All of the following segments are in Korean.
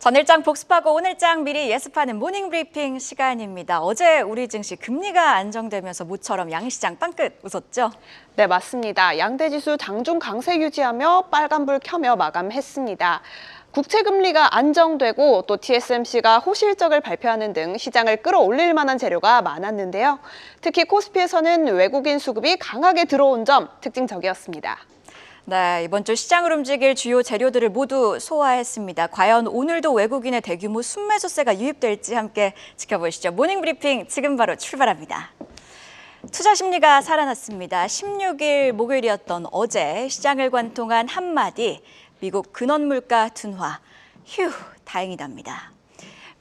전일장 복습하고 오늘장 미리 예습하는 모닝 브리핑 시간입니다. 어제 우리 증시 금리가 안정되면서 모처럼 양시장 빵끝 웃었죠? 네, 맞습니다. 양대지수 장중 강세 유지하며 빨간불 켜며 마감했습니다. 국채금리가 안정되고 또 TSMC가 호실적을 발표하는 등 시장을 끌어올릴 만한 재료가 많았는데요. 특히 코스피에서는 외국인 수급이 강하게 들어온 점 특징적이었습니다. 네, 이번 주 시장을 움직일 주요 재료들을 모두 소화했습니다. 과연 오늘도 외국인의 대규모 순매수세가 유입될지 함께 지켜보시죠. 모닝 브리핑 지금 바로 출발합니다. 투자 심리가 살아났습니다. 16일 목요일이었던 어제 시장을 관통한 한마디, 미국 근원 물가 둔화. 휴, 다행이답니다.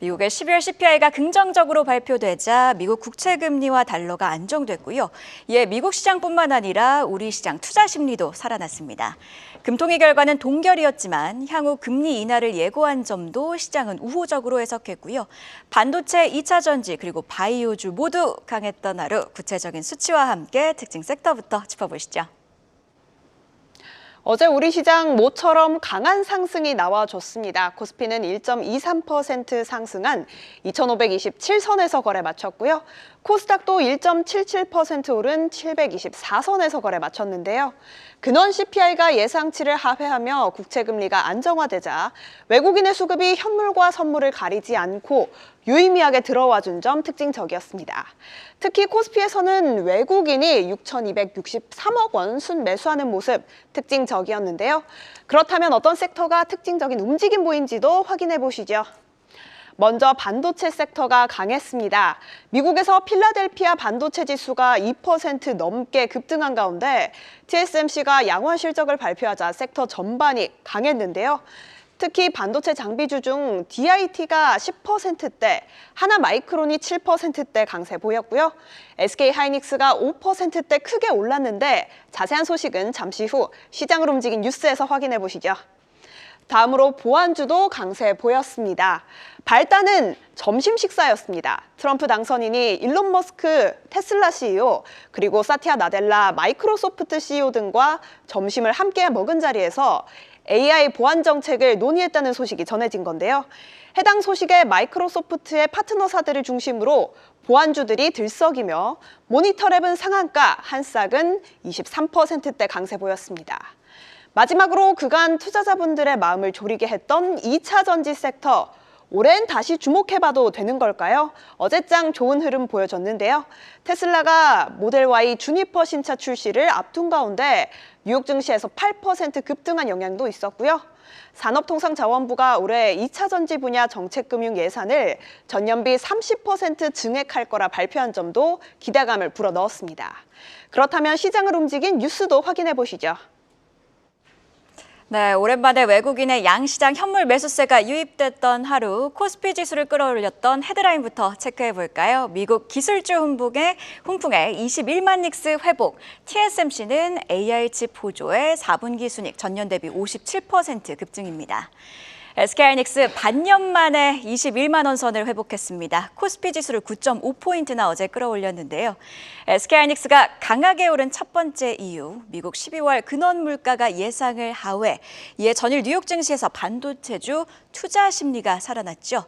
미국의 12월 CPI가 긍정적으로 발표되자 미국 국채 금리와 달러가 안정됐고요. 이에 미국 시장뿐만 아니라 우리 시장 투자 심리도 살아났습니다. 금통위 결과는 동결이었지만 향후 금리 인하를 예고한 점도 시장은 우호적으로 해석했고요. 반도체, 2차 전지 그리고 바이오주 모두 강했던 하루, 구체적인 수치와 함께 특징 섹터부터 짚어보시죠. 어제 우리 시장 모처럼 강한 상승이 나와줬습니다. 코스피는 1.23% 상승한 2,527선에서 거래 마쳤고요. 코스닥도 1.77% 오른 724선에서 거래 마쳤는데요. 근원 CPI가 예상치를 하회하며 국채금리가 안정화되자 외국인의 수급이 현물과 선물을 가리지 않고 유의미하게 들어와 준 점 특징적이었습니다. 특히 코스피에서는 외국인이 6,263억 원 순매수하는 모습 특징적이었는데요. 그렇다면 어떤 섹터가 특징적인 움직임 보인지도 확인해 보시죠. 먼저 반도체 섹터가 강했습니다. 미국에서 필라델피아 반도체 지수가 2% 넘게 급등한 가운데 TSMC가 양화 실적을 발표하자 sek터 전반이 강했는데요. 특히 반도체 장비주 중 DIT가 10%대, 하나마이크론이 7%대 강세 보였고요. SK하이닉스가 5%대 크게 올랐는데 자세한 소식은 잠시 후 시장을 움직인 뉴스에서 확인해 보시죠. 다음으로 보안주도 강세 보였습니다. 발단은 점심 식사였습니다. 트럼프 당선인이 일론 머스크 테슬라 CEO 그리고 사티아 나델라 마이크로소프트 CEO 등과 점심을 함께 먹은 자리에서 AI 보안 정책을 논의했다는 소식이 전해진 건데요. 해당 소식에 마이크로소프트의 파트너사들을 중심으로 보안주들이 들썩이며 모니터랩은 상한가, 한싹은 23%대 강세 보였습니다. 마지막으로 그간 투자자분들의 마음을 졸이게 했던 2차 전지 섹터. 올해는 다시 주목해봐도 되는 걸까요? 어제장 좋은 흐름 보여줬는데요. 테슬라가 모델 Y 주니퍼 신차 출시를 앞둔 가운데 뉴욕 증시에서 8% 급등한 영향도 있었고요. 산업통상자원부가 올해 2차 전지 분야 정책금융 예산을 전년비 30% 증액할 거라 발표한 점도 기대감을 불어넣었습니다. 그렇다면 시장을 움직인 뉴스도 확인해 보시죠. 네, 오랜만에 외국인의 양시장 현물 매수세가 유입됐던 하루, 코스피 지수를 끌어올렸던 헤드라인부터 체크해 볼까요? 미국 기술주 훈풍에 21만 닉스 회복, TSMC는 AI 칩 보조에 4분기 순이익 전년 대비 57% 급증입니다. SK하이닉스 반년 만에 21만 원 선을 회복했습니다. 코스피 지수를 9.5포인트나 어제 끌어올렸는데요. SK하이닉스가 강하게 오른 첫 번째 이유, 미국 12월 근원 물가가 예상을 하회, 이에 전일 뉴욕 증시에서 반도체주 투자 심리가 살아났죠.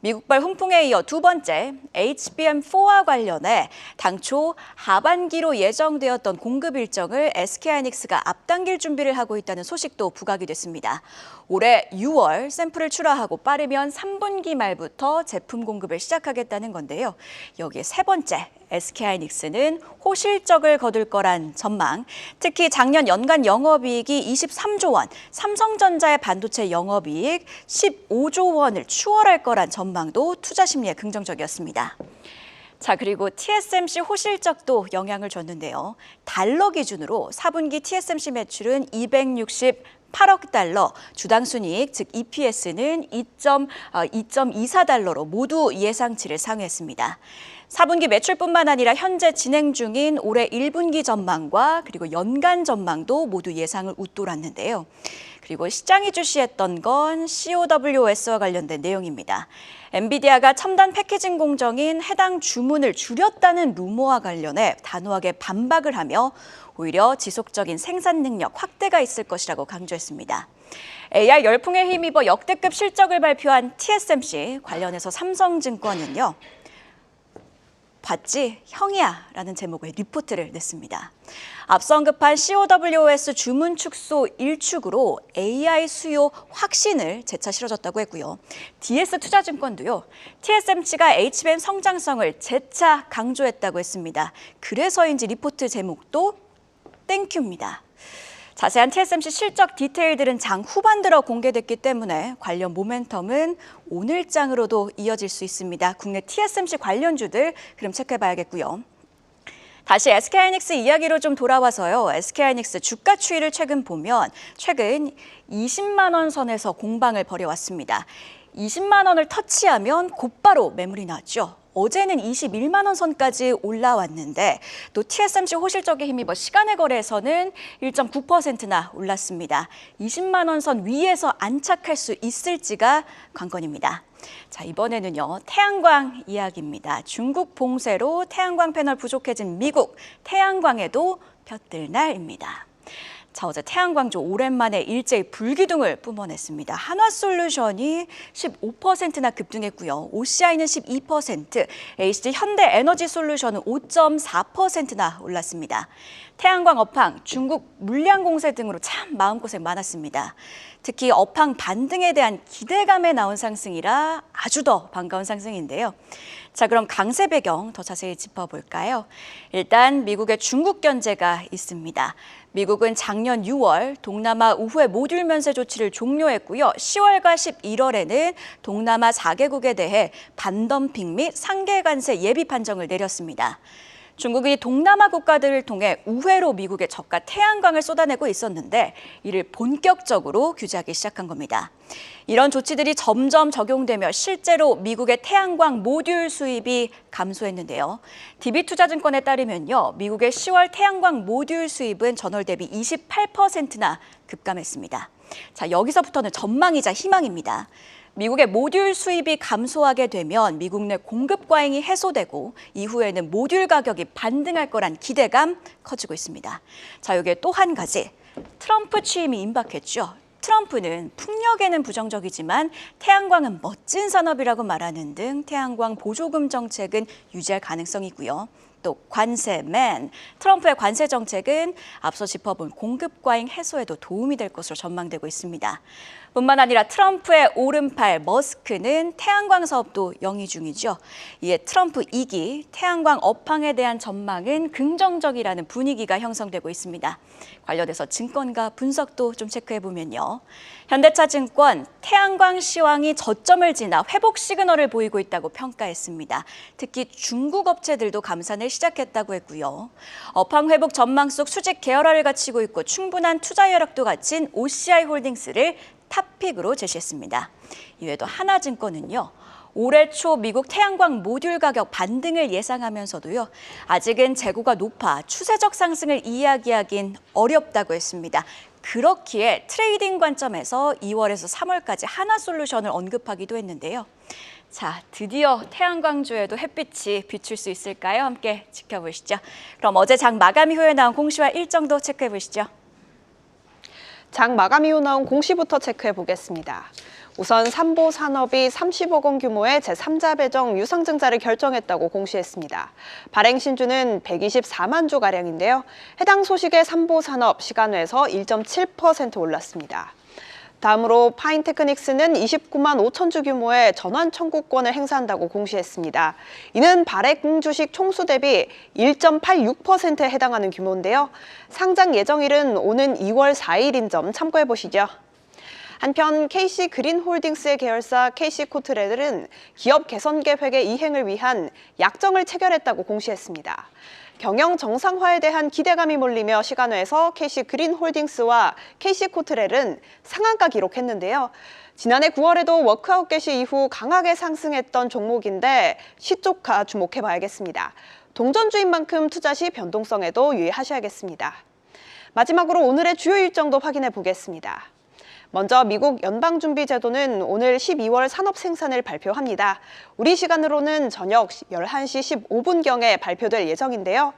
미국발 훈풍에 이어 두 번째, HBM4와 관련해 당초 하반기로 예정되었던 공급 일정을 SK하이닉스가 앞당길 준비를 하고 있다는 소식도 부각이 됐습니다. 올해 6월 샘플을 출하하고 빠르면 3분기 말부터 제품 공급을 시작하겠다는 건데요. 여기에 세 번째, SK하이닉스는 호실적을 거둘 거란 전망, 특히 작년 연간 영업이익이 23조 원, 삼성전자의 반도체 영업이익 15조 원을 추월할 거란 전망도 투자 심리에 긍정적이었습니다. 자, 그리고 TSMC 호실적도 영향을 줬는데요. 달러 기준으로 4분기 TSMC 매출은 268억 달러, 주당 순이익 즉 EPS는 2.24달러로 모두 예상치를 상회했습니다. 4분기 매출뿐만 아니라 현재 진행 중인 올해 1분기 전망과 그리고 연간 전망도 모두 예상을 웃돌았는데요. 그리고 시장이 주시했던 건 COWS와 관련된 내용입니다. 엔비디아가 첨단 패키징 공정인 해당 주문을 줄였다는 루머와 관련해 단호하게 반박을 하며 오히려 지속적인 생산 능력 확대가 있을 것이라고 강조했습니다. AI 열풍에 힘입어 역대급 실적을 발표한 TSMC 관련해서 삼성증권은요. 봤지? 형이야 라는 제목의 리포트를 냈습니다. 앞서 언급한 COWS 주문 축소 1축으로 AI 수요 확신을 재차 실어줬다고 했고요. DS투자증권도요. TSMC가 HBM 성장성을 재차 강조했다고 했습니다. 그래서인지 리포트 제목도 땡큐입니다. 자세한 TSMC 실적 디테일들은 장 후반 들어 공개됐기 때문에 관련 모멘텀은 오늘장으로도 이어질 수 있습니다. 국내 TSMC 관련주들 그럼 체크해봐야겠고요. 다시 SK하이닉스 이야기로 좀 돌아와서요. SK하이닉스 주가 추이를 최근 보면 최근 20만 원 선에서 공방을 벌여왔습니다. 20만 원을 터치하면 곧바로 매물이 나왔죠. 어제는 21만 원 선까지 올라왔는데 또 TSMC 호실적에 힘입어 시간의 거래에서는 1.9%나 올랐습니다. 20만 원 선 위에서 안착할 수 있을지가 관건입니다. 자, 이번에는요. 태양광 이야기입니다. 중국 봉쇄로 태양광 패널 부족해진 미국, 태양광에도 볕들 날입니다. 자, 어제 태양광주 오랜만에 일제히 불기둥을 뿜어냈습니다. 한화솔루션이 15%나 급등했고요. OCI는 12%, HG 현대에너지솔루션은 5.4%나 올랐습니다. 태양광 업황, 중국 물량 공세 등으로 참 마음고생 많았습니다. 특히 업황 반등에 대한 기대감에 나온 상승이라 아주 더 반가운 상승인데요. 자, 그럼 강세 배경 더 자세히 짚어볼까요? 일단 미국의 중국 견제가 있습니다. 미국은 작년 6월 동남아 우회 모듈 면세 조치를 종료했고요. 10월과 11월에는 동남아 4개국에 대해 반덤핑 및 상계 관세 예비 판정을 내렸습니다. 중국이 동남아 국가들을 통해 우회로 미국에 저가 태양광을 쏟아내고 있었는데 이를 본격적으로 규제하기 시작한 겁니다. 이런 조치들이 점점 적용되며 실제로 미국의 태양광 모듈 수입이 감소했는데요. DB투자증권에 따르면요. 미국의 10월 태양광 모듈 수입은 전월 대비 28%나 급감했습니다. 자, 여기서부터는 전망이자 희망입니다. 미국의 모듈 수입이 감소하게 되면 미국 내 공급 과잉이 해소되고 이후에는 모듈 가격이 반등할 거란 기대감 커지고 있습니다. 자, 여기에 또 한 가지, 트럼프 취임이 임박했죠. 트럼프는 풍력에는 부정적이지만 태양광은 멋진 산업이라고 말하는 등 태양광 보조금 정책은 유지할 가능성이고요. 또 관세맨, 트럼프의 관세 정책은 앞서 짚어본 공급 과잉 해소에도 도움이 될 것으로 전망되고 있습니다. 뿐만 아니라 트럼프의 오른팔 머스크는 태양광 사업도 영위 중이죠. 이에 트럼프 2기 태양광 업황에 대한 전망은 긍정적이라는 분위기가 형성되고 있습니다. 관련해서 증권가 분석도 좀 체크해보면요. 현대차증권 태양광 시황이 저점을 지나 회복 시그널을 보이고 있다고 평가했습니다. 특히 중국 업체들도 감산을 시작했다고 했고요. 업황 회복 전망 속 수직 계열화를 갖추고 있고 충분한 투자 여력도 갖춘 OCI 홀딩스를 탑픽으로 제시했습니다. 이외에도 하나증권은요. 올해 초 미국 태양광 모듈 가격 반등을 예상하면서도요. 아직은 재고가 높아 추세적 상승을 이야기하긴 어렵다고 했습니다. 그렇기에 트레이딩 관점에서 2월에서 3월까지 하나솔루션을 언급하기도 했는데요. 자, 드디어 태양광주에도 햇빛이 비출 수 있을까요? 함께 지켜보시죠. 그럼 어제 장 마감 이후에 나온 공시와 일정도 체크해 보시죠. 장 마감 이후 나온 공시부터 체크해 보겠습니다. 우선 삼보산업이 30억 원 규모의 제3자 배정 유상증자를 결정했다고 공시했습니다. 발행 신주는 124만 주가량인데요. 해당 소식에 삼보산업 시간외에서 1.7% 올랐습니다. 다음으로 파인테크닉스는 29만 5천 주 규모의 전환 청구권을 행사한다고 공시했습니다. 이는 발행 주식 총수 대비 1.86%에 해당하는 규모인데요. 상장 예정일은 오는 2월 4일인 점 참고해 보시죠. 한편 KC그린홀딩스의 계열사 KC코트레들은 기업 개선 계획의 이행을 위한 약정을 체결했다고 공시했습니다. 경영 정상화에 대한 기대감이 몰리며 시간외에서 KC그린홀딩스와 KC코트렐은 상한가 기록했는데요. 지난해 9월에도 워크아웃 개시 이후 강하게 상승했던 종목인데 시초가 주목해봐야겠습니다. 동전주인 만큼 투자 시 변동성에도 유의하셔야겠습니다. 마지막으로 오늘의 주요 일정도 확인해 보겠습니다. 먼저 미국 연방준비제도는 오늘 12월 산업 생산을 발표합니다. 우리 시간으로는 저녁 11시 15분경에 발표될 예정인데요.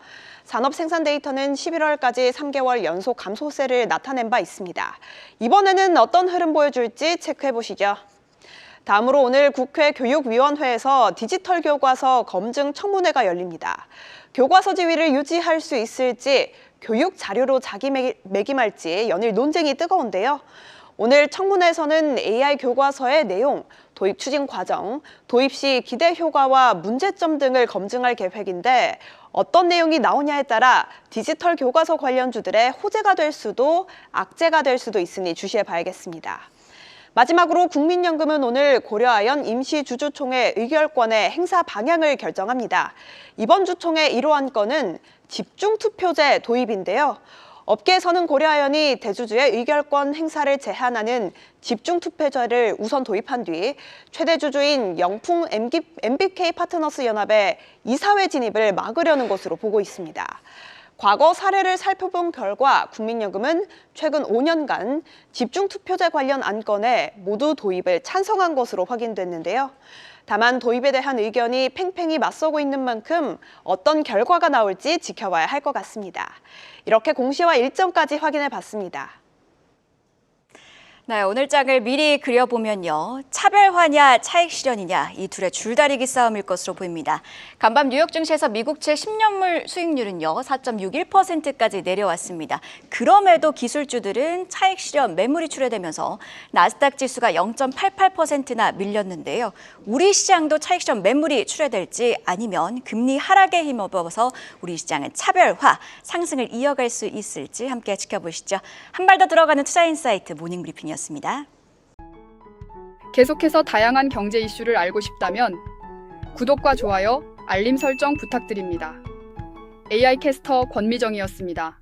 산업 생산 데이터는 11월까지 3개월 연속 감소세를 나타낸 바 있습니다. 이번에는 어떤 흐름 보여줄지 체크해 보시죠. 다음으로 오늘 국회 교육위원회에서 디지털 교과서 검증 청문회가 열립니다. 교과서 지위를 유지할 수 있을지, 교육 자료로 자기매김할지 연일 논쟁이 뜨거운데요. 오늘 청문회에서는 AI 교과서의 내용, 도입 추진 과정, 도입 시 기대 효과와 문제점 등을 검증할 계획인데 어떤 내용이 나오냐에 따라 디지털 교과서 관련주들의 호재가 될 수도 악재가 될 수도 있으니 주시해 봐야겠습니다. 마지막으로 국민연금은 오늘 고려아연 임시주주총회 의결권의 행사 방향을 결정합니다. 이번 주총의 1호 안건은 집중투표제 도입인데요. 업계에서는 고려아연이 대주주의 의결권 행사를 제한하는 집중투표제를 우선 도입한 뒤 최대 주주인 영풍 MBK 파트너스 연합의 이사회 진입을 막으려는 것으로 보고 있습니다. 과거 사례를 살펴본 결과 국민연금은 최근 5년간 집중투표제 관련 안건에 모두 도입을 찬성한 것으로 확인됐는데요. 다만 도입에 대한 의견이 팽팽히 맞서고 있는 만큼 어떤 결과가 나올지 지켜봐야 할 것 같습니다. 이렇게 공시와 일정까지 확인해 봤습니다. 네, 오늘 장을 미리 그려보면요. 차별화냐 차익 실현이냐 이 둘의 줄다리기 싸움일 것으로 보입니다. 간밤 뉴욕 증시에서 미국채 10년물 수익률은요. 4.61%까지 내려왔습니다. 그럼에도 기술주들은 차익 실현 매물이 출회되면서 나스닥 지수가 0.88%나 밀렸는데요. 우리 시장도 차익 실현 매물이 출회될지 아니면 금리 하락에 힘입어서 우리 시장은 차별화, 상승을 이어갈 수 있을지 함께 지켜보시죠. 한 발 더 들어가는 투자인사이트 모닝 브리핑이었습니다. 계속해서 다양한 경제 이슈를 알고 싶다면 구독과 좋아요, 알림 설정 부탁드립니다. AI 캐스터 권미정이었습니다.